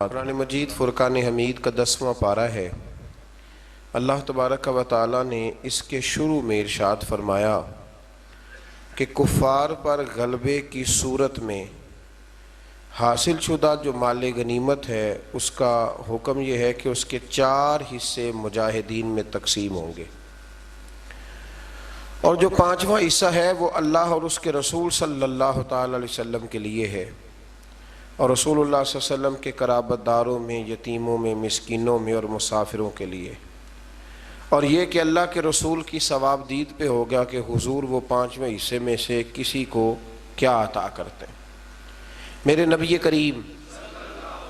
قرآن مجید فرقان حمید کا 10واں پارہ ہے۔ اللہ تبارک و تعالی نے اس کے شروع میں ارشاد فرمایا کہ کفار پر غلبے کی صورت میں حاصل شدہ جو مال غنیمت ہے اس کا حکم یہ ہے کہ اس کے 4 حصے مجاہدین میں تقسیم ہوں گے، اور جو 5واں حصہ ہے وہ اللہ اور اس کے رسول صلی اللہ تعالی علیہ وسلم کے لیے ہے، اور رسول اللہ صلی اللہ علیہ وسلم کے قرابت داروں میں، یتیموں میں، مسکینوں میں اور مسافروں کے لیے، اور یہ کہ اللہ کے رسول کی ثواب دید پہ ہوگا کہ حضور وہ 5ویں حصے میں سے کسی کو کیا عطا کرتے ہیں۔ میرے نبی کریم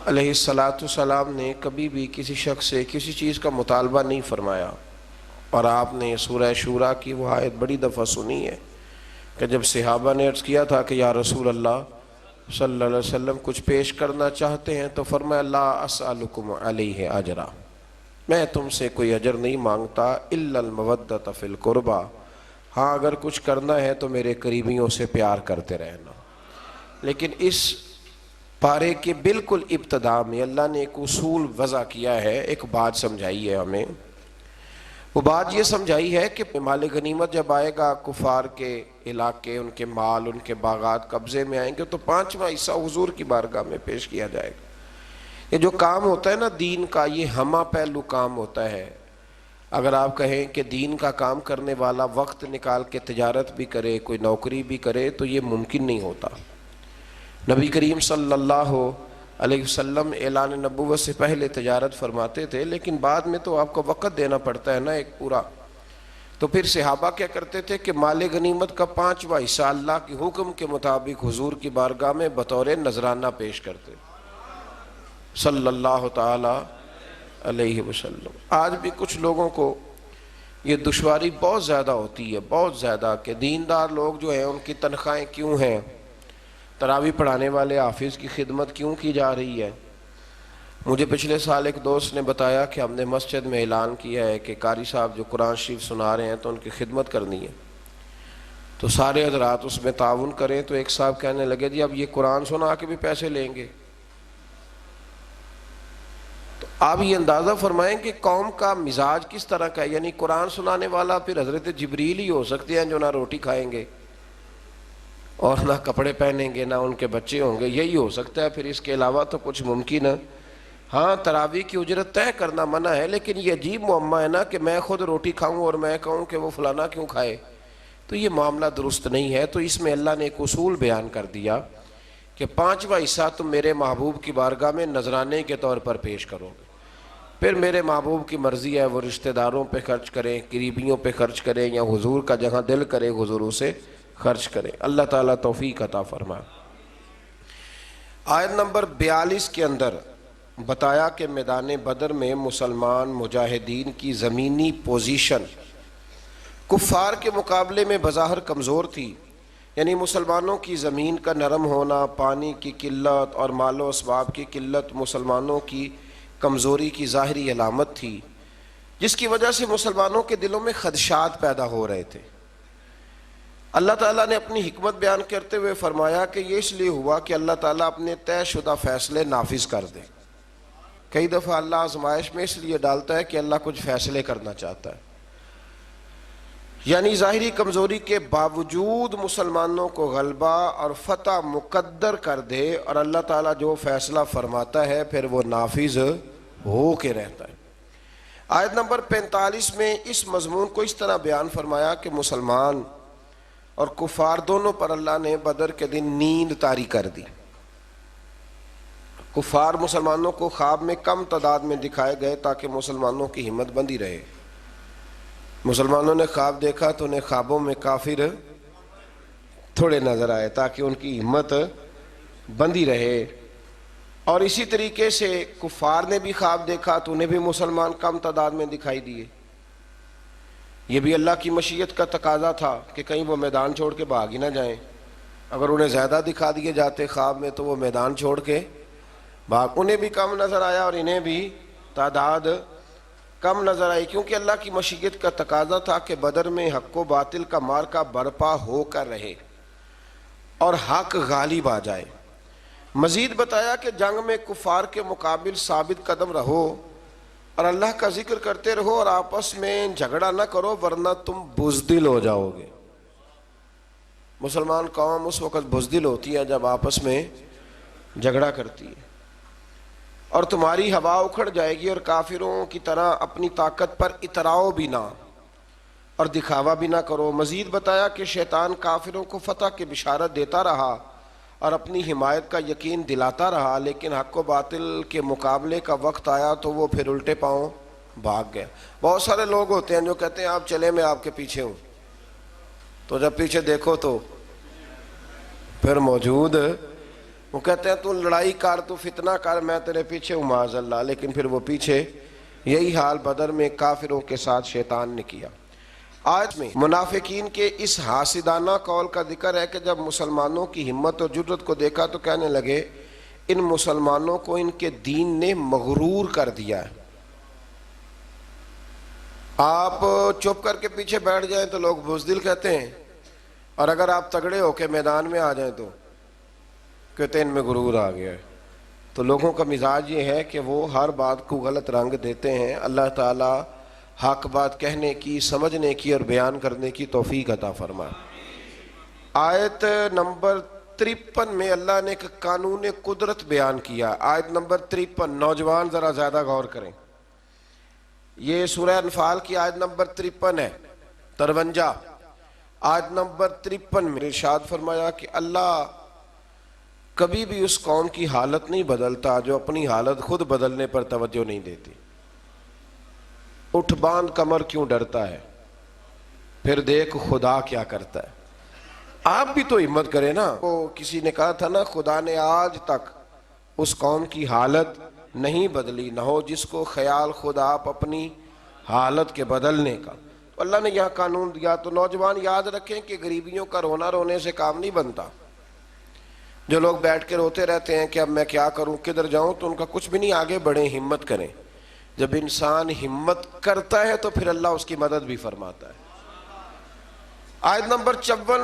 علیہ السلام نے کبھی بھی کسی شخص سے کسی چیز کا مطالبہ نہیں فرمایا، اور آپ نے سورہ شورا کی وہ آیت بڑی دفعہ سنی ہے کہ جب صحابہ نے عرض کیا تھا کہ یا رسول اللہ صلی اللہ علیہ وسلم کچھ پیش کرنا چاہتے ہیں، تو فرمایا لا اسألکم علیہ اجرا، میں تم سے کوئی اجر نہیں مانگتا الا المودۃ فی القربى، ہاں اگر کچھ کرنا ہے تو میرے قریبیوں سے پیار کرتے رہنا۔ لیکن اس پارے کے بالکل ابتدا میں اللہ نے ایک اصول وضع کیا ہے، ایک بات سمجھائی ہے ہمیں۔ وہ بات یہ سمجھائی ہے کہ مال غنیمت جب آئے گا، کفار کے علاقے، ان کے مال، ان کے باغات قبضے میں آئیں گے، تو 5واں حصہ حضور کی بارگاہ میں پیش کیا جائے گا۔ یہ جو کام ہوتا ہے نا دین کا، یہ ہمہ پہلو کام ہوتا ہے۔ اگر آپ کہیں کہ دین کا کام کرنے والا وقت نکال کے تجارت بھی کرے، کوئی نوکری بھی کرے، تو یہ ممکن نہیں ہوتا۔ نبی کریم صلی اللہ علیہ وسلم اعلان نبوت سے پہلے تجارت فرماتے تھے، لیکن بعد میں تو آپ کو وقت دینا پڑتا ہے نا ایک پورا۔ تو پھر صحابہ کیا کرتے تھے کہ مال غنیمت کا 5واں حصہ اللہ کے حکم کے مطابق حضور کی بارگاہ میں بطور نذرانہ پیش کرتے صلی اللہ تعالی علیہ وسلم۔ آج بھی کچھ لوگوں کو یہ دشواری بہت زیادہ ہوتی ہے، بہت زیادہ، کہ دیندار لوگ جو ہیں ان کی تنخواہیں کیوں ہیں، تراویح پڑھانے والے حافظ کی خدمت کیوں کی جا رہی ہے۔ مجھے پچھلے سال ایک دوست نے بتایا کہ ہم نے مسجد میں اعلان کیا ہے کہ قاری صاحب جو قرآن شریف سنا رہے ہیں تو ان کی خدمت کرنی ہے، تو سارے حضرات اس میں تعاون کریں۔ تو ایک صاحب کہنے لگے جی اب یہ قرآن سنا کے بھی پیسے لیں گے؟ تو آپ یہ اندازہ فرمائیں کہ قوم کا مزاج کس طرح کا ہے، یعنی قرآن سنانے والا پھر حضرت جبریل ہی ہو سکتے ہیں جو نہ روٹی کھائیں گے اور نہ کپڑے پہنیں گے، نہ ان کے بچے ہوں گے، یہی ہو سکتا ہے، پھر اس کے علاوہ تو کچھ ممکن ہے۔ ہاں تراویح کی اجرت طے کرنا منع ہے، لیکن یہ عجیب معمہ ہے نا کہ میں خود روٹی کھاؤں اور میں کہوں کہ وہ فلانا کیوں کھائے، تو یہ معاملہ درست نہیں ہے۔ تو اس میں اللہ نے ایک اصول بیان کر دیا کہ 5واں حصہ تم میرے محبوب کی بارگاہ میں نذرانے کے طور پر پیش کرو گے، پھر میرے محبوب کی مرضی ہے وہ رشتہ داروں پہ خرچ کریں، قریبیوں پہ خرچ کریں، یا حضور کا جہاں دل کرے حضور سے خرچ کریں۔ اللہ تعالیٰ توفیق عطا فرمائے۔ آیت نمبر 42 کے اندر بتایا کہ میدان بدر میں مسلمان مجاہدین کی زمینی پوزیشن کفار کے مقابلے میں بظاہر کمزور تھی، یعنی مسلمانوں کی زمین کا نرم ہونا، پانی کی قلت اور مال و اسباب کی قلت مسلمانوں کی کمزوری کی ظاہری علامت تھی، جس کی وجہ سے مسلمانوں کے دلوں میں خدشات پیدا ہو رہے تھے۔ اللہ تعالیٰ نے اپنی حکمت بیان کرتے ہوئے فرمایا کہ یہ اس لیے ہوا کہ اللہ تعالیٰ اپنے طے شدہ فیصلے نافذ کر دے۔ کئی دفعہ اللہ آزمائش میں اس لیے ڈالتا ہے کہ اللہ کچھ فیصلے کرنا چاہتا ہے، یعنی ظاہری کمزوری کے باوجود مسلمانوں کو غلبہ اور فتح مقدر کر دے، اور اللہ تعالیٰ جو فیصلہ فرماتا ہے پھر وہ نافذ ہو کے رہتا ہے۔ آیت نمبر 45 میں اس مضمون کو اس طرح بیان فرمایا کہ مسلمان اور کفار دونوں پر اللہ نے بدر کے دن نیند طاری کر دی۔ کفار مسلمانوں کو خواب میں کم تعداد میں دکھائے گئے تاکہ مسلمانوں کی ہمت بندی رہے۔ مسلمانوں نے خواب دیکھا تو انہیں خوابوں میں کافر تھوڑے نظر آئے تاکہ ان کی ہمت بندی رہے، اور اسی طریقے سے کفار نے بھی خواب دیکھا تو انہیں بھی مسلمان کم تعداد میں دکھائی دیے۔ یہ بھی اللہ کی مشیت کا تقاضا تھا کہ کہیں وہ میدان چھوڑ کے بھاگ ہی نہ جائیں۔ اگر انہیں زیادہ دکھا دیے جاتے خواب میں تو وہ میدان چھوڑ کے بھاگ، انہیں بھی کم نظر آیا اور انہیں بھی تعداد کم نظر آئی، کیونکہ اللہ کی مشیت کا تقاضا تھا کہ بدر میں حق و باطل کا معرکہ برپا ہو کر رہے اور حق غالب آ جائے۔ مزید بتایا کہ جنگ میں کفار کے مقابل ثابت قدم رہو اور اللہ کا ذکر کرتے رہو اور آپس میں جھگڑا نہ کرو ورنہ تم بزدل ہو جاؤ گے۔ مسلمان قوم اس وقت بزدل ہوتی ہے جب آپس میں جھگڑا کرتی ہے، اور تمہاری ہوا اکھڑ جائے گی، اور کافروں کی طرح اپنی طاقت پر اتراؤ بھی نہ اور دکھاوا بھی نہ کرو۔ مزید بتایا کہ شیطان کافروں کو فتح کی بشارت دیتا رہا اور اپنی حمایت کا یقین دلاتا رہا، لیکن حق و باطل کے مقابلے کا وقت آیا تو وہ پھر الٹے پاؤں بھاگ گئے۔ بہت سارے لوگ ہوتے ہیں جو کہتے ہیں آپ چلے میں آپ کے پیچھے ہوں، تو جب پیچھے دیکھو تو پھر موجود وہ کہتے ہیں تو لڑائی کر، تو فتنہ کر، میں تیرے پیچھے ہوں معاذ اللہ، لیکن پھر وہ پیچھے۔ یہی حال بدر میں کافروں کے ساتھ شیطان نے کیا۔ آج میں منافقین کے اس حاسدانہ قول کا ذکر ہے کہ جب مسلمانوں کی ہمت اور جرت کو دیکھا تو کہنے لگے ان مسلمانوں کو ان کے دین نے مغرور کر دیا ہے۔ آپ چپ کر کے پیچھے بیٹھ جائیں تو لوگ بزدل کہتے ہیں، اور اگر آپ تگڑے ہو کے میدان میں آ جائیں تو کہتے ہیں ان میں غرور آ گیا ہے۔ تو لوگوں کا مزاج یہ ہے کہ وہ ہر بات کو غلط رنگ دیتے ہیں۔ اللہ تعالی حق بات کہنے کی، سمجھنے کی اور بیان کرنے کی توفیق عطا فرمائے۔ آیت نمبر 53 میں اللہ نے ایک قانون قدرت بیان کیا۔ آیت نمبر 53، نوجوان ذرا زیادہ غور کریں، یہ سورہ انفال کی آیت نمبر 53 ہے، 53۔ آیت نمبر 53 میں ارشاد فرمایا کہ اللہ کبھی بھی اس قوم کی حالت نہیں بدلتا جو اپنی حالت خود بدلنے پر توجہ نہیں دیتی۔ اٹھ باندھ کمر کیوں ڈرتا ہے، پھر دیکھ خدا کیا کرتا ہے۔ آپ بھی تو ہمت کریں نا۔ وہ کسی نے کہا تھا نا، خدا نے آج تک اس قوم کی حالت نہیں بدلی، نہ ہو جس کو خیال خود آپ اپنی حالت کے بدلنے کا۔ تو اللہ نے یہاں قانون دیا۔ تو نوجوان یاد رکھیں کہ غریبیوں کا رونا رونے سے کام نہیں بنتا۔ جو لوگ بیٹھ کے روتے رہتے ہیں کہ اب میں کیا کروں، کدھر جاؤں، تو ان کا کچھ بھی نہیں، آگے بڑھیں، ہمت کریں۔ جب انسان ہمت کرتا ہے تو پھر اللہ اس کی مدد بھی فرماتا ہے۔ آیت نمبر 54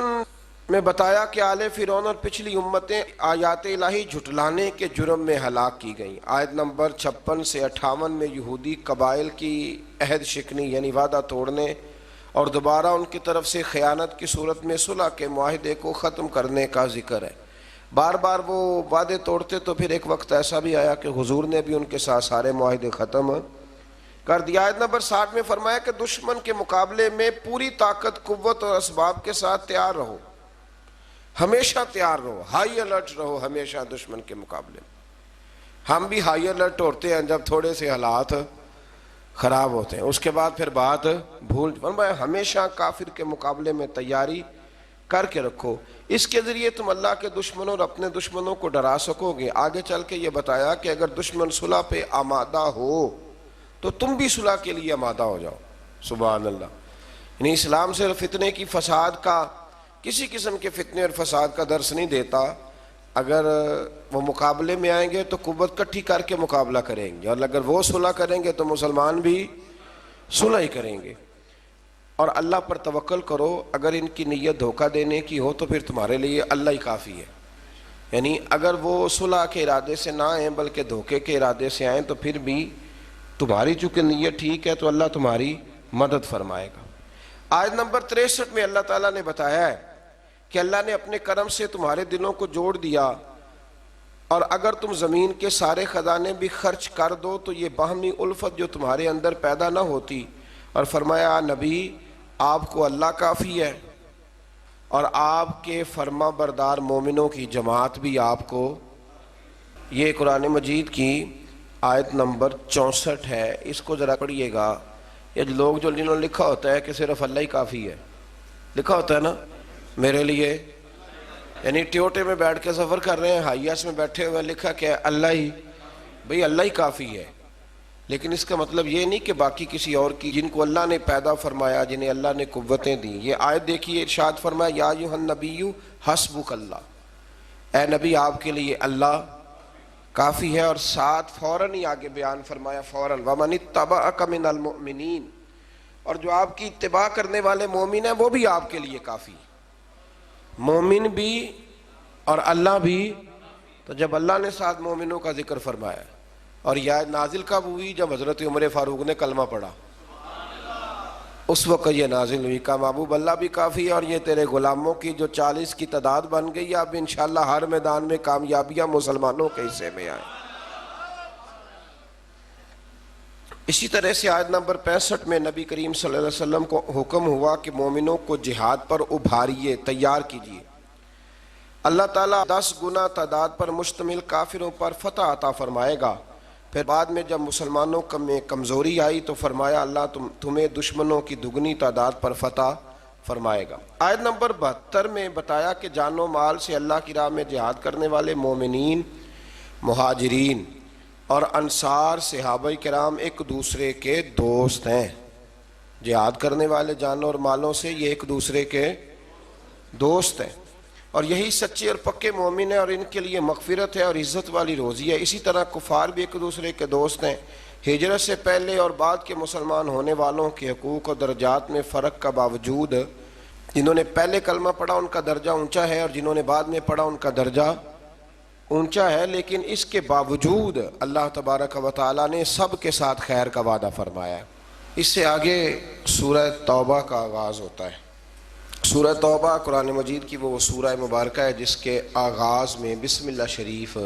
میں بتایا کہ آل فرعون اور پچھلی امتیں آیات الہی جھٹلانے کے جرم میں ہلاک کی گئیں۔ آیت نمبر 56 سے 58 میں یہودی قبائل کی عہد شکنی یعنی وعدہ توڑنے اور دوبارہ ان کی طرف سے خیانت کی صورت میں صلح کے معاہدے کو ختم کرنے کا ذکر ہے۔ بار بار وہ وعدے توڑتے تو پھر ایک وقت ایسا بھی آیا کہ حضور نے بھی ان کے ساتھ سارے معاہدے ختم کر دیا۔ آیت نمبر 60 میں فرمایا کہ دشمن کے مقابلے میں پوری طاقت، قوت اور اسباب کے ساتھ تیار رہو، ہمیشہ تیار رہو، ہائی الرٹ رہو ہمیشہ دشمن کے مقابلے میں۔ ہم بھی ہائی الرٹ ہوتے ہیں جب تھوڑے سے حالات خراب ہوتے ہیں، اس کے بعد پھر بات بھول فرمایا ہمیشہ کافر کے مقابلے میں تیاری کر کے رکھو، اس کے ذریعے تم اللہ کے دشمنوں اور اپنے دشمنوں کو ڈرا سکو گے۔ آگے چل کے یہ بتایا کہ اگر دشمن صلح پہ آمادہ ہو تو تم بھی صلح کے لیے آمادہ ہو جاؤ۔ سبحان اللہ۔ یعنی اسلام صرف فتنے کی، فساد کا، کسی قسم کے فتنے اور فساد کا درس نہیں دیتا۔ اگر وہ مقابلے میں آئیں گے تو قوت کٹھی کر کے مقابلہ کریں گے، اور اگر وہ صلح کریں گے تو مسلمان بھی صلح ہی کریں گے۔ اور اللہ پر توکل کرو، اگر ان کی نیت دھوکہ دینے کی ہو تو پھر تمہارے لیے اللہ ہی کافی ہے۔ یعنی اگر وہ صلح کے ارادے سے نہ آئیں بلکہ دھوکے کے ارادے سے آئیں تو پھر بھی تمہاری چونکہ نیت ٹھیک ہے تو اللہ تمہاری مدد فرمائے گا۔ آیت نمبر 63 میں اللہ تعالیٰ نے بتایا ہے کہ اللہ نے اپنے کرم سے تمہارے دلوں کو جوڑ دیا، اور اگر تم زمین کے سارے خزانے بھی خرچ کر دو تو یہ باہمی الفت جو تمہارے اندر پیدا نہ ہوتی۔ اور فرمایا نبی آپ کو اللہ کافی ہے، اور آپ کے فرما بردار مومنوں کی جماعت بھی آپ کو۔ یہ قرآن مجید کی آیت نمبر 64 ہے، اس کو ذرا پڑھیے گا۔ یہ لوگ جنہوں نے لکھا ہوتا ہے کہ صرف اللہ ہی کافی ہے، لکھا ہوتا ہے نا میرے لیے، یعنی ٹیوٹے میں بیٹھ کے سفر کر رہے ہیں، ہائیس میں بیٹھے ہوئے لکھا کہ اللہ ہی، بھئی اللہ ہی کافی ہے، لیکن اس کا مطلب یہ نہیں کہ باقی کسی اور کی، جن کو اللہ نے پیدا فرمایا، جنہیں اللہ نے قوتیں دیں۔ یہ آیت دیکھیے، ارشاد فرمایا یا ایھا النبی حسبک اللہ، اے نبی آپ کے لیے اللہ کافی ہے، اور ساتھ فوراً ہی آگے بیان فرمایا فوراً وَمَنِ اتَّبَعَكَ مِنَ الْمُؤْمِنِينَ، اور جو آپ کی اتباع کرنے والے مومن ہیں وہ بھی آپ کے لیے کافی، مومن بھی اور اللہ بھی تو جب اللہ نے ساتھ مومنوں کا ذکر فرمایا، اور یہ آیت نازل کب ہوئی؟ جب حضرت عمر فاروق نے کلمہ پڑھا، اس وقت یہ نازل ہوئی، کہا محبوب اللہ بھی کافی ہے، اور یہ تیرے غلاموں کی جو 40 کی تعداد بن گئی، اب انشاءاللہ ہر میدان میں کامیابیاں مسلمانوں کے حصے میں آئیں۔ اسی طرح سے آیت نمبر 65 میں نبی کریم صلی اللہ علیہ وسلم کو حکم ہوا کہ مومنوں کو جہاد پر ابھاریے، تیار کیجیے۔ اللہ تعالیٰ 10 گنا تعداد پر مشتمل کافروں پر فتح عطا فرمائے گا۔ پھر بعد میں جب مسلمانوں میں کمزوری آئی تو فرمایا اللہ تمہیں دشمنوں کی دگنی تعداد پر فتح فرمائے گا۔ آیت نمبر 72 میں بتایا کہ جان و مال سے اللہ کی راہ میں جہاد کرنے والے مومنین، مہاجرین اور انصار صحابہ کرام ایک دوسرے کے دوست ہیں۔ جہاد کرنے والے جانوں اور مالوں سے یہ ایک دوسرے کے دوست ہیں، اور یہی سچے اور پکے مومن ہیں، اور ان کے لیے مغفرت ہے اور عزت والی روزی ہے۔ اسی طرح کفار بھی ایک دوسرے کے دوست ہیں۔ ہجرت سے پہلے اور بعد کے مسلمان ہونے والوں کے حقوق اور درجات میں فرق کا باوجود جنہوں نے پہلے کلمہ پڑھا ان کا درجہ اونچا ہے، اور جنہوں نے بعد میں پڑھا ان کا درجہ اونچا ہے، لیکن اس کے باوجود اللہ تبارک و تعالیٰ نے سب کے ساتھ خیر کا وعدہ فرمایا ہے۔ اس سے آگے سورہ توبہ کا آغاز ہوتا ہے۔ سورہ توبہ قرآن مجید کی وہ سورہ مبارکہ ہے جس کے آغاز میں بسم اللہ شریف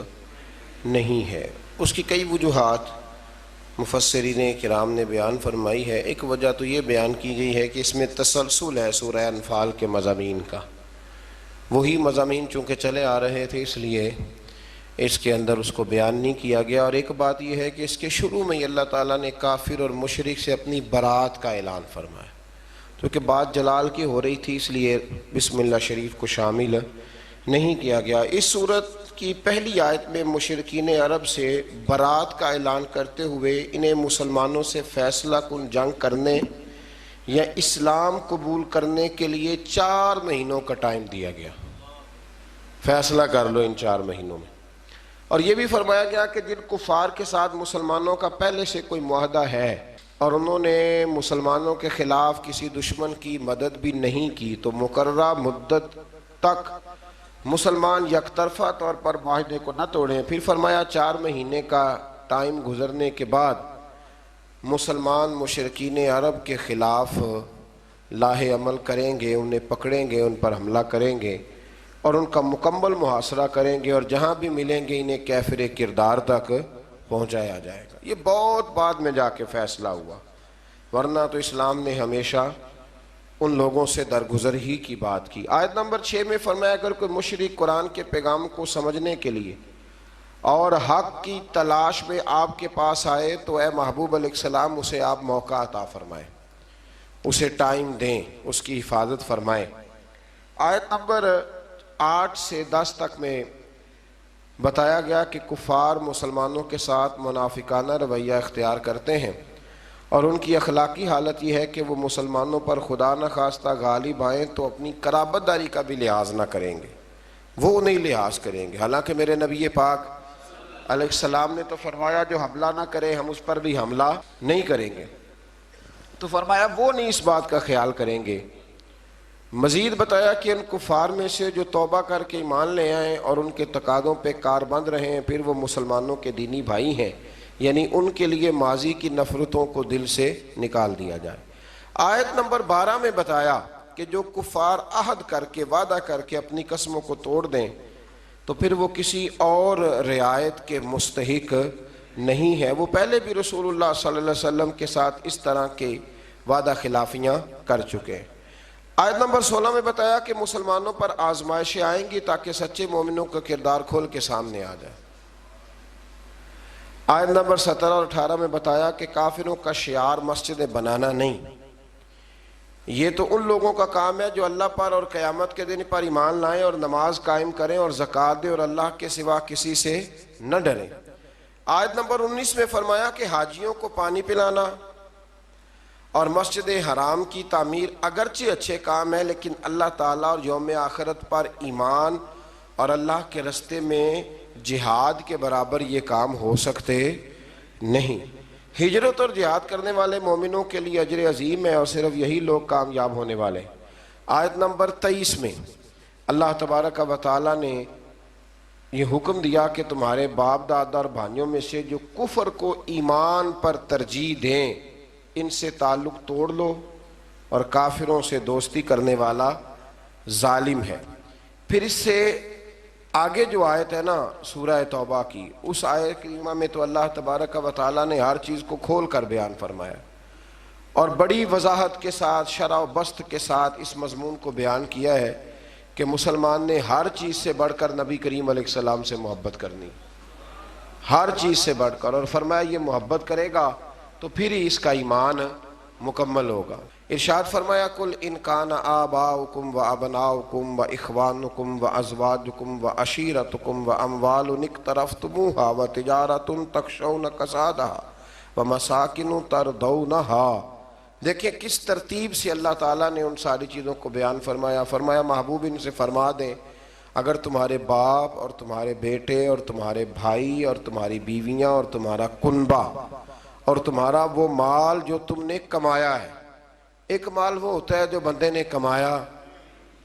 نہیں ہے۔ اس کی کئی وجوہات مفسرین کرام نے بیان فرمائی ہے۔ ایک وجہ تو یہ بیان کی گئی ہے کہ اس میں تسلسل ہے سورہ انفال کے مضامین کا، وہی مضامین چونکہ چلے آ رہے تھے اس لیے اس کے اندر اس کو بیان نہیں کیا گیا۔ اور ایک بات یہ ہے کہ اس کے شروع میں اللہ تعالیٰ نے کافر اور مشرک سے اپنی برات کا اعلان فرمایا، کیونکہ بات جلال کی ہو رہی تھی اس لیے بسم اللہ شریف کو شامل نہیں کیا گیا۔ اس صورت کی پہلی آیت میں مشرکین عرب سے برات کا اعلان کرتے ہوئے انہیں مسلمانوں سے فیصلہ کن جنگ کرنے یا اسلام قبول کرنے کے لیے 4 مہینوں کا ٹائم دیا گیا، فیصلہ کر لو ان 4 مہینوں میں۔ اور یہ بھی فرمایا گیا کہ جن کفار کے ساتھ مسلمانوں کا پہلے سے کوئی معاہدہ ہے اور انہوں نے مسلمانوں کے خلاف کسی دشمن کی مدد بھی نہیں کی تو مقررہ مدت تک مسلمان یک طرفہ طور پر معاہدے کو نہ توڑیں۔ پھر فرمایا 4 مہینے کا ٹائم گزرنے کے بعد مسلمان مشرکین عرب کے خلاف لاہ عمل کریں گے، انہیں پکڑیں گے، ان پر حملہ کریں گے اور ان کا مکمل محاصرہ کریں گے، اور جہاں بھی ملیں گے انہیں کافر کردار تک پہنچایا جائے گا۔ یہ بہت بعد میں جا کے فیصلہ ہوا، ورنہ تو اسلام نے ہمیشہ ان لوگوں سے درگزر ہی کی بات کی۔ آیت نمبر 6 میں فرمایا اگر کوئی مشرک قرآن کے پیغام کو سمجھنے کے لیے اور حق کی تلاش میں آپ کے پاس آئے تو اے محبوب علیہ السلام اسے آپ موقع عطا فرمائیں، اسے ٹائم دیں، اس کی حفاظت فرمائیں۔ آیت نمبر 8 سے 10 تک میں بتایا گیا کہ کفار مسلمانوں کے ساتھ منافقانہ رویہ اختیار کرتے ہیں، اور ان کی اخلاقی حالت یہ ہے کہ وہ مسلمانوں پر خدا نخواستہ غالب آئیں تو اپنی قرابت داری کا بھی لحاظ نہ کریں گے، وہ نہیں لحاظ کریں گے۔ حالانکہ میرے نبی پاک علیہ السلام نے تو فرمایا جو حملہ نہ کرے ہم اس پر بھی حملہ نہیں کریں گے، تو فرمایا وہ نہیں اس بات کا خیال کریں گے۔ مزید بتایا کہ ان کفار میں سے جو توبہ کر کے ایمان لے آئیں اور ان کے تقاضوں پہ کاربند رہے ہیں پھر وہ مسلمانوں کے دینی بھائی ہیں، یعنی ان کے لیے ماضی کی نفرتوں کو دل سے نکال دیا جائے۔ آیت نمبر 12 میں بتایا کہ جو کفار عہد کر کے وعدہ کر کے اپنی قسموں کو توڑ دیں تو پھر وہ کسی اور رعایت کے مستحق نہیں ہے، وہ پہلے بھی رسول اللہ صلی اللہ علیہ وسلم کے ساتھ اس طرح کے وعدہ خلافیاں کر چکے ہیں۔ آیت نمبر 16 میں بتایا کہ مسلمانوں پر آزمائشیں آئیں گی تاکہ سچے مومنوں کا کردار کھول کے سامنے آ جائے۔ آیت نمبر 17 اور 18 میں بتایا کہ کافروں کا شعار مسجد بنانا نہیں، یہ تو ان لوگوں کا کام ہے جو اللہ پر اور قیامت کے دن پر ایمان لائیں اور نماز قائم کریں اور زکوٰۃ دیں اور اللہ کے سوا کسی سے نہ ڈریں۔ آیت نمبر 19 میں فرمایا کہ حاجیوں کو پانی پلانا اور مسجد حرام کی تعمیر اگرچہ اچھے کام ہے لیکن اللہ تعالیٰ اور یوم آخرت پر ایمان اور اللہ کے رستے میں جہاد کے برابر یہ کام ہو سکتے نہیں۔ ہجرت اور جہاد کرنے والے مومنوں کے لیے اجر عظیم ہے اور صرف یہی لوگ کامیاب ہونے والے۔ آیت نمبر 23 میں اللہ تبارک و تعالیٰ نے یہ حکم دیا کہ تمہارے باپ دادا اور بھائیوں میں سے جو کفر کو ایمان پر ترجیح دیں ان سے تعلق توڑ لو، اور کافروں سے دوستی کرنے والا ظالم ہے۔ پھر اس سے آگے جو آیت ہے نا سورہ توبہ کی، اس آیت کریمہ میں تو اللہ تبارک و تعالیٰ نے ہر چیز کو کھول کر بیان فرمایا اور بڑی وضاحت کے ساتھ، شرح و بسط کے ساتھ اس مضمون کو بیان کیا ہے کہ مسلمان نے ہر چیز سے بڑھ کر نبی کریم علیہ السلام سے محبت کرنی، ہر چیز سے بڑھ کر، اور فرمایا یہ محبت کرے گا تو پھر ہی اس کا ایمان مکمل ہوگا۔ ارشاد فرمایا قل ان کان آباؤکم و ابناؤکم و اخوانکم و ازواجکم و عشیرتکم و اموال اقترفتموها و تجارت تخشون کسادها و مساکن ترضونها۔ دیکھیں کس ترتیب سے اللہ تعالیٰ نے ان ساری چیزوں کو بیان فرمایا۔ فرمایا محبوب ان سے فرما دیں اگر تمہارے باپ اور تمہارے بیٹے اور تمہارے بھائی اور تمہاری بیویاں اور تمہارا کنبہ اور تمہارا وہ مال جو تم نے کمایا ہے، ایک مال وہ ہوتا ہے جو بندے نے کمایا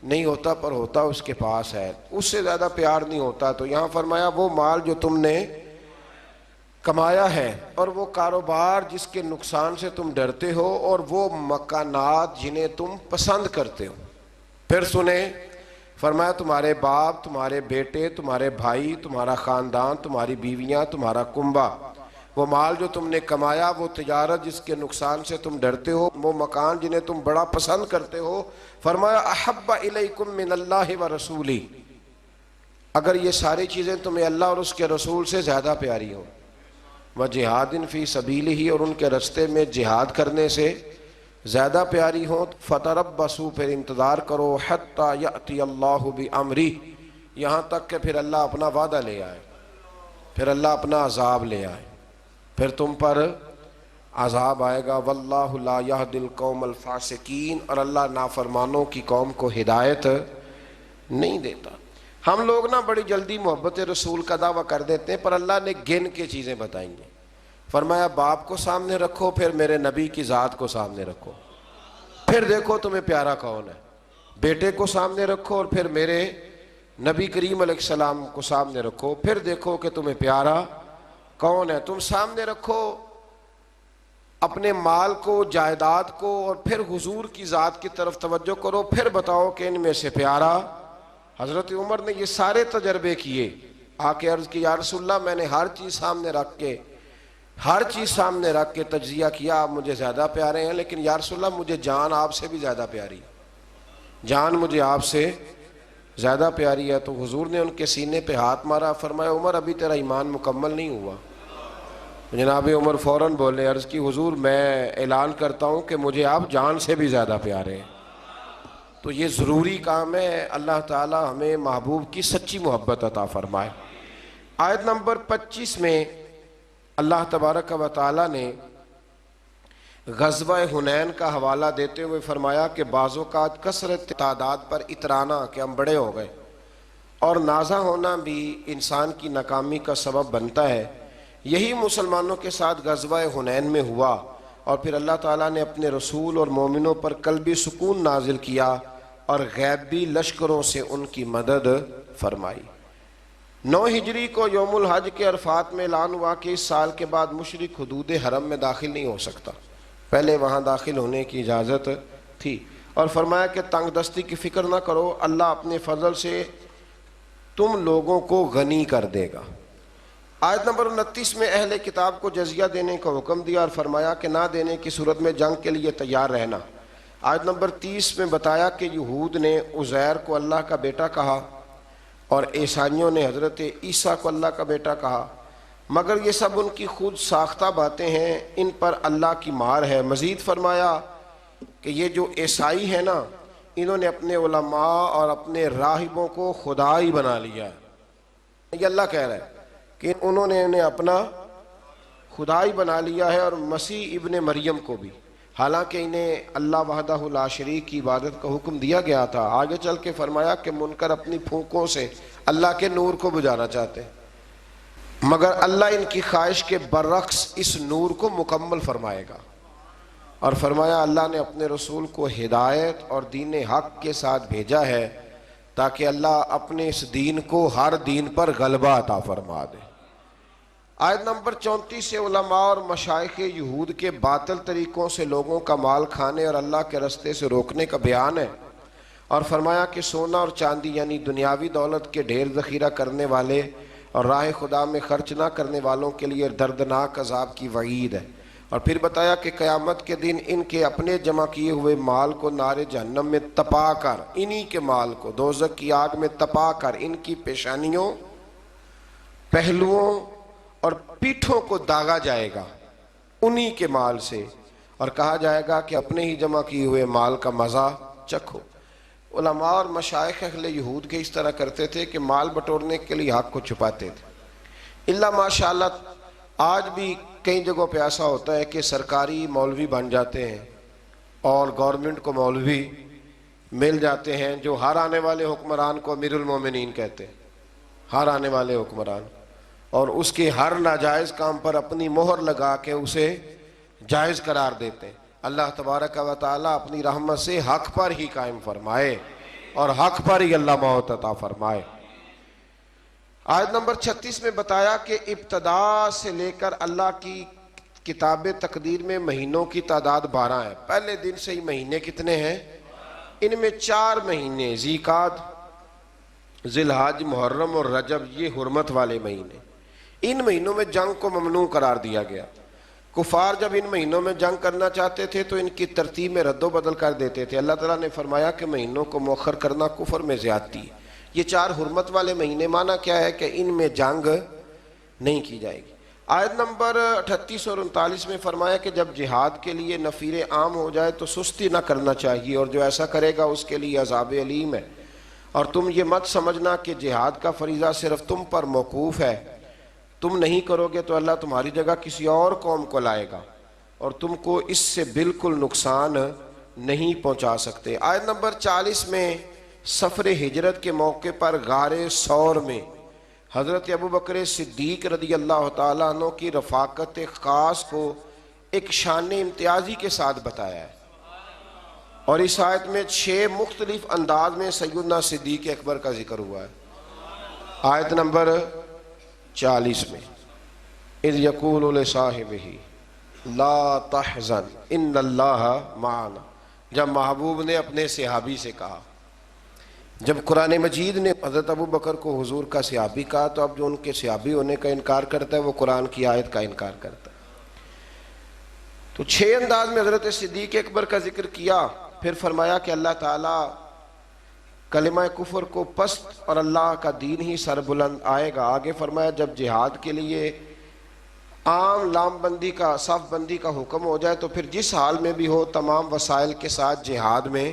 نہیں ہوتا پر ہوتا اس کے پاس ہے، اس سے زیادہ پیار نہیں ہوتا، تو یہاں فرمایا وہ مال جو تم نے کمایا ہے، اور وہ کاروبار جس کے نقصان سے تم ڈرتے ہو، اور وہ مکانات جنہیں تم پسند کرتے ہو۔ پھر سنیں فرمایا تمہارے باپ، تمہارے بیٹے، تمہارے بھائی، تمہارا خاندان، تمہاری بیویاں، تمہارا کنبہ، وہ مال جو تم نے کمایا، وہ تجارت جس کے نقصان سے تم ڈرتے ہو، وہ مکان جنہیں تم بڑا پسند کرتے ہو۔ فرمایا احب الیکم من اللہ و رسولی، اگر یہ ساری چیزیں تمہیں اللہ اور اس کے رسول سے زیادہ پیاری ہوں، وجہاد فی سبیلہ، اور ان کے رستے میں جہاد کرنے سے زیادہ پیاری ہوں، فتربصوا، پھر انتظار کرو، حتی یأتی اللہ بامرہ، یہاں تک کہ پھر اللہ اپنا وعدہ لے آئے، پھر اللہ اپنا عذاب لے آئے، پھر تم پر عذاب آئے گا۔ واللہ لا یہدی القوم الفاسقین، اور اللہ نافرمانوں کی قوم کو ہدایت نہیں دیتا۔ ہم لوگ نا بڑی جلدی محبت رسول کا دعویٰ کر دیتے ہیں، پر اللہ نے گن کے چیزیں بتائیں گے۔ فرمایا باپ کو سامنے رکھو، پھر میرے نبی کی ذات کو سامنے رکھو، پھر دیکھو تمہیں پیارا کون ہے۔ بیٹے کو سامنے رکھو اور پھر میرے نبی کریم علیہ السلام کو سامنے رکھو، پھر دیکھو کہ تمہیں پیارا کون ہے۔ تم سامنے رکھو اپنے مال کو، جائیداد کو، اور پھر حضور کی ذات کی طرف توجہ کرو، پھر بتاؤ کہ ان میں سے پیارا۔ حضرت عمر نے یہ سارے تجربے کیے، آ کے عرض کی یا رسول اللہ میں نے ہر چیز سامنے رکھ کے تجزیہ کیا، آپ مجھے زیادہ پیارے ہیں، لیکن یا رسول اللہ مجھے جان آپ سے بھی زیادہ پیاری، جان مجھے آپ سے زیادہ پیاری ہے۔ تو حضور نے ان کے سینے پہ ہاتھ مارا، فرمایا عمر ابھی تیرا ایمان مکمل نہیں ہوا۔ جناب عمر فوراً بولے، عرض کی حضور میں اعلان کرتا ہوں کہ مجھے آپ جان سے بھی زیادہ پیارے ہیں۔ تو یہ ضروری کام ہے، اللہ تعالی ہمیں محبوب کی سچی محبت عطا فرمائے۔ آیت نمبر 25 میں اللہ تبارک و تعالی نے غزوہ حنین کا حوالہ دیتے ہوئے فرمایا کہ بعض اوقات کثرت تعداد پر اترانا کہ ہم بڑے ہو گئے اور نازا ہونا بھی انسان کی ناکامی کا سبب بنتا ہے۔ یہی مسلمانوں کے ساتھ غزوہ حنین میں ہوا، اور پھر اللہ تعالیٰ نے اپنے رسول اور مومنوں پر قلبی سکون نازل کیا اور غیبی لشکروں سے ان کی مدد فرمائی۔ 9 ہجری کو یوم الحج کے عرفات میں اعلان ہوا کہ اس سال کے بعد مشرک حدود حرم میں داخل نہیں ہو سکتا، پہلے وہاں داخل ہونے کی اجازت تھی، اور فرمایا کہ تنگ دستی کی فکر نہ کرو، اللہ اپنے فضل سے تم لوگوں کو غنی کر دے گا۔ آیت نمبر 29 میں اہل کتاب کو جزیہ دینے کا حکم دیا اور فرمایا کہ نہ دینے کی صورت میں جنگ کے لیے تیار رہنا۔ آیت نمبر 30 میں بتایا کہ یہود نے عزیر کو اللہ کا بیٹا کہا اور عیسائیوں نے حضرت عیسیٰ کو اللہ کا بیٹا کہا، مگر یہ سب ان کی خود ساختہ باتیں ہیں، ان پر اللہ کی مار ہے۔ مزید فرمایا کہ یہ جو عیسائی ہیں نا، انہوں نے اپنے علماء اور اپنے راہبوں کو خدا ہی بنا لیا ہے۔ یہ اللہ کہہ رہا ہے کہ انہوں نے انہیں اپنا خدا ہی بنا لیا ہے، اور مسیح ابن مریم کو بھی، حالانکہ انہیں اللہ وحدہ لا شریک کی عبادت کا حکم دیا گیا تھا۔ آگے چل کے فرمایا کہ منکر اپنی پھونکوں سے اللہ کے نور کو بجھانا چاہتے ہیں، مگر اللہ ان کی خواہش کے برعکس اس نور کو مکمل فرمائے گا۔ اور فرمایا اللہ نے اپنے رسول کو ہدایت اور دین حق کے ساتھ بھیجا ہے تاکہ اللہ اپنے اس دین کو ہر دین پر غلبہ عطا فرما دے۔ آیت نمبر 34 سے علماء اور مشائخ یہود کے باطل طریقوں سے لوگوں کا مال کھانے اور اللہ کے راستے سے روکنے کا بیان ہے، اور فرمایا کہ سونا اور چاندی یعنی دنیاوی دولت کے ڈھیر ذخیرہ کرنے والے اور راہ خدا میں خرچ نہ کرنے والوں کے لیے دردناک عذاب کی وعید ہے، اور پھر بتایا کہ قیامت کے دن ان کے اپنے جمع کیے ہوئے مال کو نار جہنم میں تپا کر، انہی کے مال کو دوزخ کی آگ میں تپا کر ان کی پیشانیوں، پہلوؤں اور پیٹھوں کو داغا جائے گا انہی کے مال سے، اور کہا جائے گا کہ اپنے ہی جمع کیے ہوئے مال کا مزہ چکھو۔ علماء اور مشائخ اہل یہود کے اس طرح کرتے تھے کہ مال بٹورنے کے لیے حق کو چھپاتے تھے۔ اللہ ماشاءاللہ آج بھی کئی جگہوں پہ ایسا ہوتا ہے کہ سرکاری مولوی بن جاتے ہیں اور گورنمنٹ کو مولوی مل جاتے ہیں جو ہر آنے والے حکمران کو امیر المومنین کہتے ہیں، ہر آنے والے حکمران، اور اس کے ہر ناجائز کام پر اپنی مہر لگا کے اسے جائز قرار دیتے ہیں۔ اللہ تبارک و تعالی اپنی رحمت سے حق پر ہی قائم فرمائے اور حق پر ہی اللہ موت عطا فرمائے۔ آیت نمبر 36 میں بتایا کہ ابتدا سے لے کر اللہ کی کتاب تقدیر میں مہینوں کی تعداد 12 ہے۔ پہلے دن سے ہی مہینے کتنے ہیں؟ ان میں 4 مہینے ذیقعد، ذی الحج، محرم اور رجب، یہ حرمت والے مہینے۔ ان مہینوں میں جنگ کو ممنوع قرار دیا گیا۔ کفار جب ان مہینوں میں جنگ کرنا چاہتے تھے تو ان کی ترتیب میں رد و بدل کر دیتے تھے۔ اللہ تعالیٰ نے فرمایا کہ مہینوں کو مؤخر کرنا کفر میں زیادتی ہے۔ یہ 4 حرمت والے مہینے، معنی کیا ہے کہ ان میں جنگ نہیں کی جائے گی۔ آیت نمبر 38 اور 39 میں فرمایا کہ جب جہاد کے لیے نفیر عام ہو جائے تو سستی نہ کرنا چاہیے، اور جو ایسا کرے گا اس کے لیے عذاب علیم ہے، اور تم یہ مت سمجھنا کہ جہاد کا فریضہ صرف تم پر موقوف ہے، تم نہیں کرو گے تو اللہ تمہاری جگہ کسی اور قوم کو لائے گا اور تم کو اس سے بالکل نقصان نہیں پہنچا سکتے۔ آیت نمبر 40 میں سفر ہجرت کے موقع پر غار ثور میں حضرت ابوبکر صدیق رضی اللہ تعالیٰ عنہ کی رفاقت خاص کو ایک شان امتیازی کے ساتھ بتایا ہے، اور اس آیت میں 6 مختلف انداز میں سیدنا صدیق اکبر کا ذکر ہوا ہے۔ آیت نمبر 40 میں اذ یقول لصاحبہ لا تحزن ان اللہ معنا، جب محبوب نے اپنے صحابی سے کہا، جب قرآن مجید نے حضرت ابوبکر کو حضور کا صحابی کہا تو اب جو ان کے صحابی ہونے کا انکار کرتا ہے وہ قرآن کی آیت کا انکار کرتا ہے۔ تو 6 انداز میں حضرت صدیق اکبر کا ذکر کیا، پھر فرمایا کہ اللہ تعالیٰ کلمہ کفر کو پست اور اللہ کا دین ہی سر بلند آئے گا۔ آگے فرمایا جب جہاد کے لیے عام لام بندی کا، صف بندی کا حکم ہو جائے تو پھر جس حال میں بھی ہو تمام وسائل کے ساتھ جہاد میں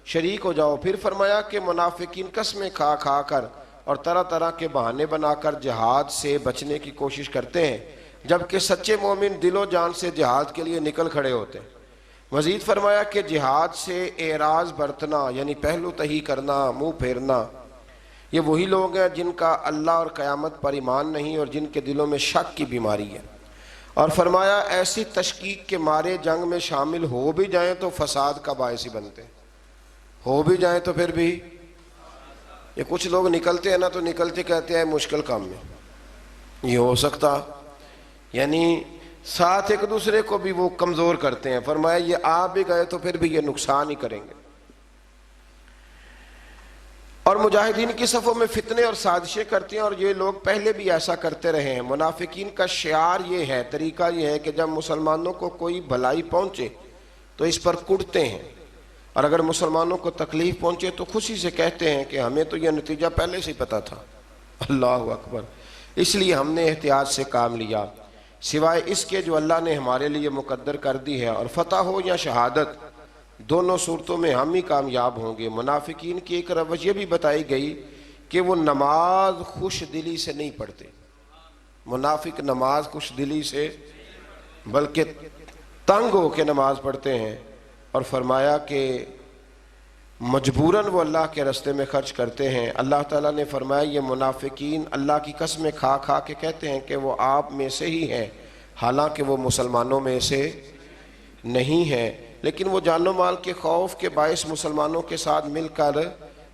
شریک ہو جاؤ۔ پھر فرمایا کہ منافقین قسمیں کھا کھا کر اور طرح طرح کے بہانے بنا کر جہاد سے بچنے کی کوشش کرتے ہیں، جبکہ سچے مومن دل و جان سے جہاد کے لیے نکل کھڑے ہوتے ہیں۔ مزید فرمایا کہ جہاد سے اعراض برتنا یعنی پہلو تہی کرنا، منہ پھیرنا، یہ وہی لوگ ہیں جن کا اللہ اور قیامت پر ایمان نہیں اور جن کے دلوں میں شک کی بیماری ہے، اور فرمایا ایسی تشکیک کے مارے جنگ میں شامل ہو بھی جائیں تو فساد کا باعث ہی بنتے ہیں، ہو بھی جائیں تو پھر بھی یہ کچھ لوگ نکلتے ہیں نا تو نکلتے کہتے ہیں مشکل کام میں یہ ہو سکتا، یعنی ساتھ ایک دوسرے کو بھی وہ کمزور کرتے ہیں۔ فرمایا یہ آپ بھی گئے تو پھر بھی یہ نقصان ہی کریں گے، اور مجاہدین کی صفوں میں فتنے اور سازشیں کرتے ہیں، اور یہ لوگ پہلے بھی ایسا کرتے رہے ہیں۔ منافقین کا شعار یہ ہے، طریقہ یہ ہے کہ جب مسلمانوں کو کوئی بھلائی پہنچے تو اس پر کڑتے ہیں، اور اگر مسلمانوں کو تکلیف پہنچے تو خوشی سے کہتے ہیں کہ ہمیں تو یہ نتیجہ پہلے سے پتا تھا۔ اللہ اکبر، اس لیے ہم نے احتیاط سے کام لیا، سوائے اس کے جو اللہ نے ہمارے لیے مقدر کر دی ہے، اور فتح ہو یا شہادت دونوں صورتوں میں ہم ہی کامیاب ہوں گے۔ منافقین کی ایک روش یہ بھی بتائی گئی کہ وہ نماز خوش دلی سے نہیں پڑھتے، منافق نماز خوش دلی سے بلکہ تنگ ہو کے نماز پڑھتے ہیں، اور فرمایا کہ مجبوراً وہ اللہ کے راستے میں خرچ کرتے ہیں۔ اللہ تعالیٰ نے فرمایا یہ منافقین اللہ کی قسمیں کھا کھا کے کہتے ہیں کہ وہ آپ میں سے ہی ہیں، حالانکہ وہ مسلمانوں میں سے نہیں ہیں، لیکن وہ جان و مال کے خوف کے باعث مسلمانوں کے ساتھ مل کر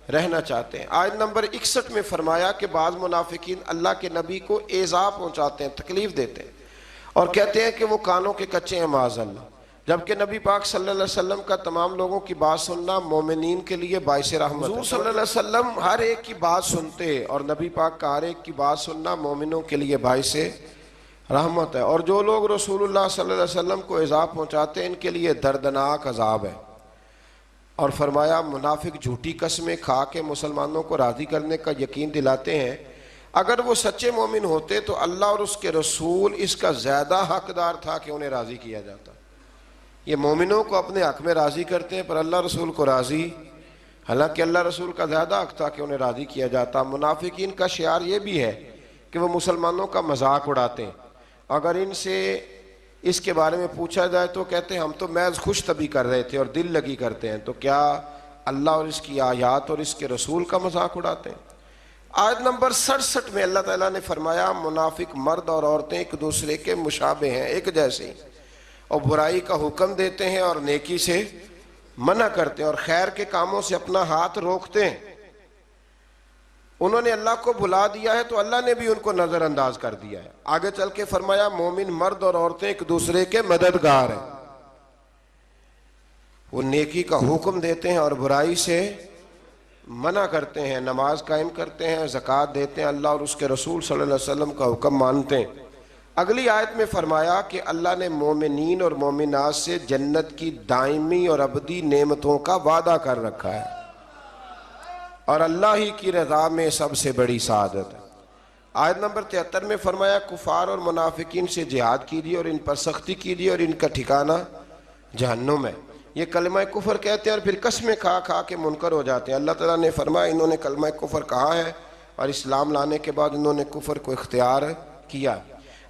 رہنا چاہتے ہیں۔ آیت نمبر 61 میں فرمایا کہ بعض منافقین اللہ کے نبی کو ایذا پہنچاتے ہیں، تکلیف دیتے ہیں اور کہتے ہیں کہ وہ کانوں کے کچے ہیں معاذ اللہ، جبکہ نبی پاک صلی اللہ علیہ وسلم کا تمام لوگوں کی بات سننا مومنین کے لیے باعث رحمت ہے۔ حضور صلی اللہ علیہ وسلم ہر ایک کی بات سنتے اور نبی پاک کا ہر ایک کی بات سننا مومنوں کے لیے باعث رحمت ہے، اور جو لوگ رسول اللہ صلی اللہ علیہ وسلم کو ایذا پہنچاتے ہیں ان کے لیے دردناک عذاب ہے۔ اور فرمایا منافق جھوٹی قسمیں کھا کے مسلمانوں کو راضی کرنے کا یقین دلاتے ہیں، اگر وہ سچے مومن ہوتے تو اللہ اور اس کے رسول اس کا زیادہ حقدار تھا کہ انہیں راضی کیا جاتا۔ یہ مومنوں کو اپنے حق میں راضی کرتے ہیں پر اللہ رسول کو راضی، حالانکہ اللہ رسول کا زیادہ حق تھا کہ انہیں راضی کیا جاتا۔ منافقین کا شعار یہ بھی ہے کہ وہ مسلمانوں کا مذاق اڑاتے ہیں، اگر ان سے اس کے بارے میں پوچھا جائے تو کہتے ہیں ہم تو محض خوش طبی کر رہے تھے اور دل لگی کرتے ہیں، تو کیا اللہ اور اس کی آیات اور اس کے رسول کا مذاق اڑاتے ہیں؟ آیت نمبر 67 میں اللہ تعالیٰ نے فرمایا منافق مرد اور عورتیں ایک دوسرے کے مشابہ ہیں، ایک جیسے ہیں، اور برائی کا حکم دیتے ہیں اور نیکی سے منع کرتے ہیں اور خیر کے کاموں سے اپنا ہاتھ روکتے ہیں۔ انہوں نے اللہ کو بھلا دیا ہے تو اللہ نے بھی ان کو نظر انداز کر دیا ہے۔ آگے چل کے فرمایا مومن مرد اور عورتیں ایک دوسرے کے مددگار ہیں، وہ نیکی کا حکم دیتے ہیں اور برائی سے منع کرتے ہیں، نماز قائم کرتے ہیں، زکوٰۃ دیتے ہیں، اللہ اور اس کے رسول صلی اللہ علیہ وسلم کا حکم مانتے ہیں۔ اگلی آیت میں فرمایا کہ اللہ نے مومنین اور مومنات سے جنت کی دائمی اور ابدی نعمتوں کا وعدہ کر رکھا ہے، اور اللہ ہی کی رضا میں سب سے بڑی سعادت ہے۔ آیت نمبر 73 میں فرمایا کفار اور منافقین سے جہاد کیجیے اور ان پر سختی کیجیے اور ان کا ٹھکانہ جہنم ہے۔ یہ کلمہ کفر کہتے ہیں اور پھر قسمیں کھا کھا کے منکر ہو جاتے ہیں۔ اللہ تعالیٰ نے فرمایا انہوں نے کلمہ کفر کہا ہے اور اسلام لانے کے بعد انہوں نے کفر کو اختیار کیا۔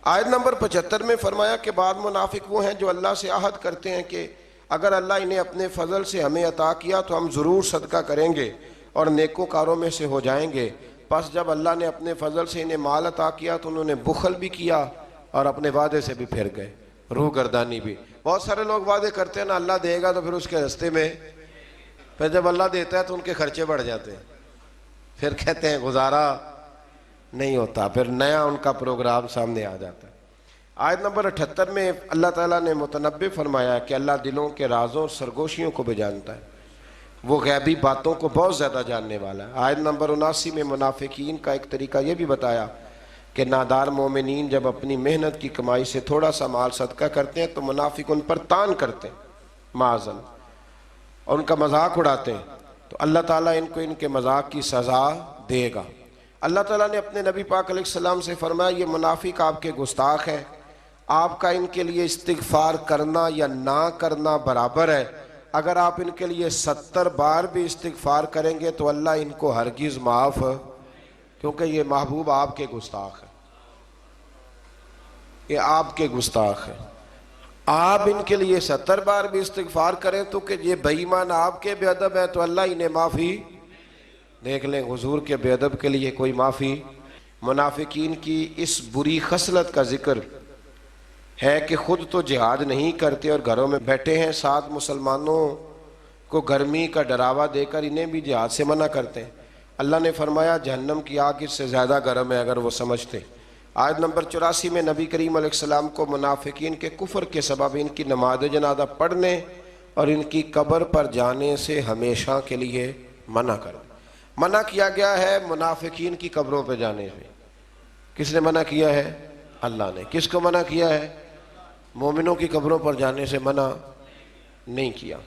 آیت نمبر 75 میں فرمایا کہ بعض منافق وہ ہیں جو اللہ سے عہد کرتے ہیں کہ اگر اللہ انہیں اپنے فضل سے ہمیں عطا کیا تو ہم ضرور صدقہ کریں گے اور نیکوکاروں میں سے ہو جائیں گے، پس جب اللہ نے اپنے فضل سے انہیں مال عطا کیا تو انہوں نے بخل بھی کیا اور اپنے وعدے سے بھی پھر گئے، روح گردانی بھی۔ بہت سارے لوگ وعدے کرتے ہیں نا اللہ دے گا تو پھر اس کے راستے میں، پھر جب اللہ دیتا ہے تو ان کے خرچے بڑھ جاتے ہیں، پھر کہتے ہیں گزارا نہیں ہوتا، پھر نیا ان کا پروگرام سامنے آ جاتا ہے۔ آیت نمبر 78 میں اللہ تعالیٰ نے متنبع فرمایا کہ اللہ دلوں کے رازوں اور سرگوشیوں کو بھی جانتا ہے، وہ غیبی باتوں کو بہت زیادہ جاننے والا ہے۔ آیت نمبر 79 میں منافقین کا ایک طریقہ یہ بھی بتایا کہ نادار مومنین جب اپنی محنت کی کمائی سے تھوڑا سا مال صدقہ کرتے ہیں تو منافق ان پر تان کرتے ہیں معاذ اللہ اور ان کا مذاق اڑاتے ہیں، تو اللہ تعالیٰ ان کو ان کے مذاق کی سزا دے گا۔ اللہ تعالیٰ نے اپنے نبی پاک علیہ السلام سے فرمایا یہ منافق آپ کے گستاخ ہیں، آپ کا ان کے لیے استغفار کرنا یا نہ کرنا برابر ہے، اگر آپ ان کے لیے 70 بار بھی استغفار کریں گے تو اللہ ان کو ہرگز معاف، کیونکہ یہ محبوب آپ کے گستاخ ہے، یہ آپ کے گستاخ ہے۔ آپ ان کے لیے 70 بار بھی استغفار کریں تو کہ یہ بے ایمان آپ کے بے ادب ہے تو اللہ انہیں معافی دیکھ لیں، حضور کے بے ادب کے لیے کوئی معافی۔ منافقین کی اس بری خصلت کا ذکر ہے کہ خود تو جہاد نہیں کرتے اور گھروں میں بیٹھے ہیں، ساتھ مسلمانوں کو گرمی کا ڈراوا دے کر انہیں بھی جہاد سے منع کرتے ہیں۔ اللہ نے فرمایا جہنم کی آگ اس سے زیادہ گرم ہے اگر وہ سمجھتے۔ آیت نمبر 84 میں نبی کریم علیہ السلام کو منافقین کے کفر کے سبب ان کی نماز جنازہ پڑھنے اور ان کی قبر پر جانے سے ہمیشہ کے لیے منع کیا گیا ہے۔ منافقین کی قبروں پہ جانے سے کس نے منع کیا ہے؟ اللہ نے۔ کس کو منع کیا ہے؟ مومنوں کی قبروں پر جانے سے منع نہیں کیا۔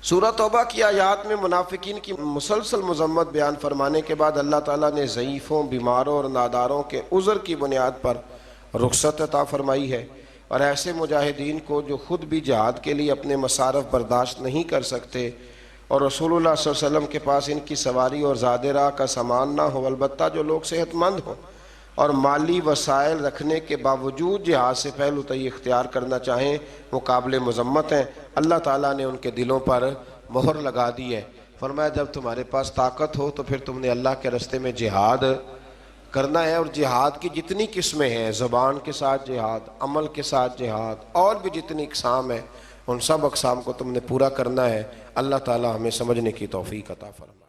سورہ توبہ کی آیات میں منافقین کی مسلسل مذمت بیان فرمانے کے بعد اللہ تعالیٰ نے ضعیفوں، بیماروں اور ناداروں کے عذر کی بنیاد پر رخصت عطا فرمائی ہے، اور ایسے مجاہدین کو جو خود بھی جہاد کے لیے اپنے مصارف برداشت نہیں کر سکتے اور رسول اللہ صلی اللہ علیہ وسلم کے پاس ان کی سواری اور زاد راہ کا سامان نہ ہو، البتہ جو لوگ صحت مند ہوں اور مالی وسائل رکھنے کے باوجود جہاد سے پہلو تئی اختیار کرنا چاہیں، وہ قابل مذمت ہیں۔ اللہ تعالیٰ نے ان کے دلوں پر مہر لگا دی ہے۔ فرمایا جب تمہارے پاس طاقت ہو تو پھر تم نے اللہ کے راستے میں جہاد کرنا ہے، اور جہاد کی جتنی قسمیں ہیں، زبان کے ساتھ جہاد، عمل کے ساتھ جہاد، اور بھی جتنی اقسام ہیں، ان سب اقسام کو تم نے پورا کرنا ہے۔ اللہ تعالی ہمیں سمجھنے کی توفیق عطا فرمائے۔